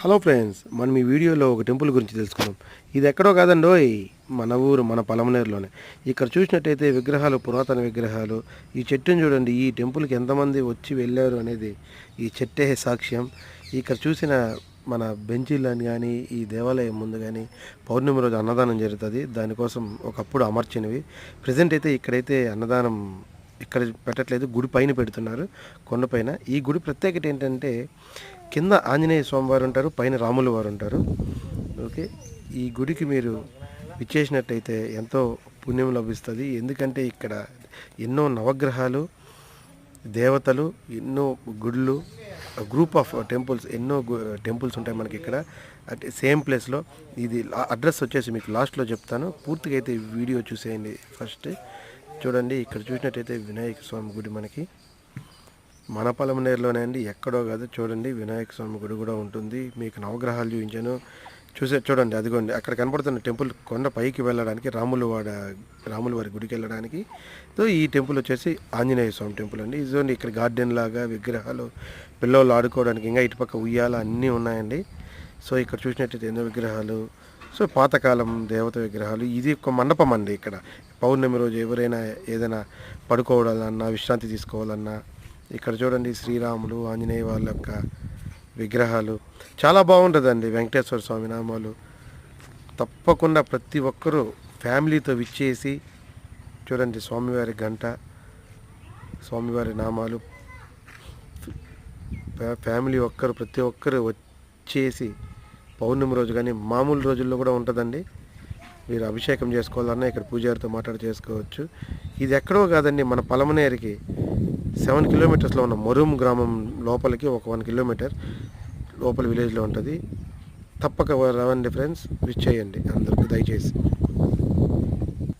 Hello friends, మనం ఈ వీడియోలో ఒక టెంపుల్ గురించి తెలుసుకుందాం. ఇది ఎక్కడో కాదండోయ్, మన ఊరు మన పలమనేరులోనే. ఇక్కడ చూసినట్టయితే విగ్రహాలు, పురాతన విగ్రహాలు. ఈ చెట్టుని చూడండి, ఈ టెంపుల్కి ఎంతమంది వచ్చి వెళ్ళారు అనేది ఈ చెట్టే సాక్ష్యం. ఇక్కడ చూసిన మన బెంచీలను కానీ, ఈ దేవాలయం ముందు కానీ పౌర్ణమి రోజు అన్నదానం జరుగుతుంది. దానికోసం ఒకప్పుడు అమర్చినవి. ప్రజెంట్ అయితే ఇక్కడైతే అన్నదానం ఇక్కడ పెట్టట్లేదు, గుడి పైన పెడుతున్నారు, కొండపైన. ఈ గుడి ప్రత్యేకత ఏంటంటే కింద ఆంజనేయ స్వామి వారు ఉంటారు, పైన రాములు వారు ఉంటారు. ఓకే, ఈ గుడికి మీరు ఇచ్చేసినట్టయితే ఎంతో పుణ్యం లభిస్తుంది. ఎందుకంటే ఇక్కడ ఎన్నో నవగ్రహాలు, దేవతలు, ఎన్నో గుళ్ళు, గ్రూప్ ఆఫ్ టెంపుల్స్, ఎన్నో టెంపుల్స్ ఉంటాయి మనకి ఇక్కడ అంటే సేమ్ ప్లేస్లో. ఇది అడ్రస్ వచ్చేసి మీకు లాస్ట్లో చెప్తాను, పూర్తిగా అయితే వీడియో చూసేయండి. ఫస్ట్ చూడండి, ఇక్కడ చూసినట్టయితే వినాయక స్వామి గుడి మనకి మన పలమనేరులోనే అండి, ఎక్కడో కాదు. చూడండి, వినాయక స్వామి గుడి కూడా ఉంటుంది. మీకు నవగ్రహాలు చూపించాను, చూడండి. అదిగోండి అక్కడ కనపడుతున్న టెంపుల్, కొండ పైకి వెళ్ళడానికి రాముల వారి గుడికి వెళ్ళడానికి. సో ఈ టెంపుల్ వచ్చేసి ఆంజనేయ స్వామి టెంపుల్ అండి. ఇదిగోండి, ఇక్కడ గార్డెన్ లాగా విగ్రహాలు, పిల్లలు ఆడుకోవడానికి, ఇంకా ఇటుపక్క ఉయ్యాల అన్నీ ఉన్నాయండి. సో ఇక్కడ చూసినట్టయితే ఎన్నో విగ్రహాలు, సో పాతకాలం దేవత విగ్రహాలు. ఇది ఒక మండపం అండి. ఇక్కడ పౌర్ణమి రోజు ఎవరైనా ఏదైనా పడుకోవాలన్నా, విశ్రాంతి తీసుకోవాలన్నా, ఇక్కడ చూడండి శ్రీరాములు, ఆంజనేయ వాళ్ళ యొక్క విగ్రహాలు చాలా బాగుంటుందండి. వెంకటేశ్వర స్వామి నామాలు తప్పకుండా ప్రతి ఒక్కరూ ఫ్యామిలీతో విచ్చేసి చూడండి. స్వామివారి గంట, స్వామివారి నామాలు, ఫ్యామిలీ ప్రతి ఒక్కరు వచ్చేసి పౌర్ణమి రోజు కానీ మామూలు రోజుల్లో కూడా ఉంటుందండి. మీరు అభిషేకం చేసుకోవాలన్నా ఇక్కడ పూజారితో మాట్లాడి చేసుకోవచ్చు. ఇది ఎక్కడో కాదండి, మన పలమనేరుకి 7 కిలోమీటర్స్లో ఉన్న మరుం గ్రామం లోపలికి ఒక 1 కిలోమీటర్ లోపల విలేజ్లో ఉంటుంది. తప్పక రావండి ఫ్రెండ్స్, విచ్ చేయండి అందరికీ దయచేసి.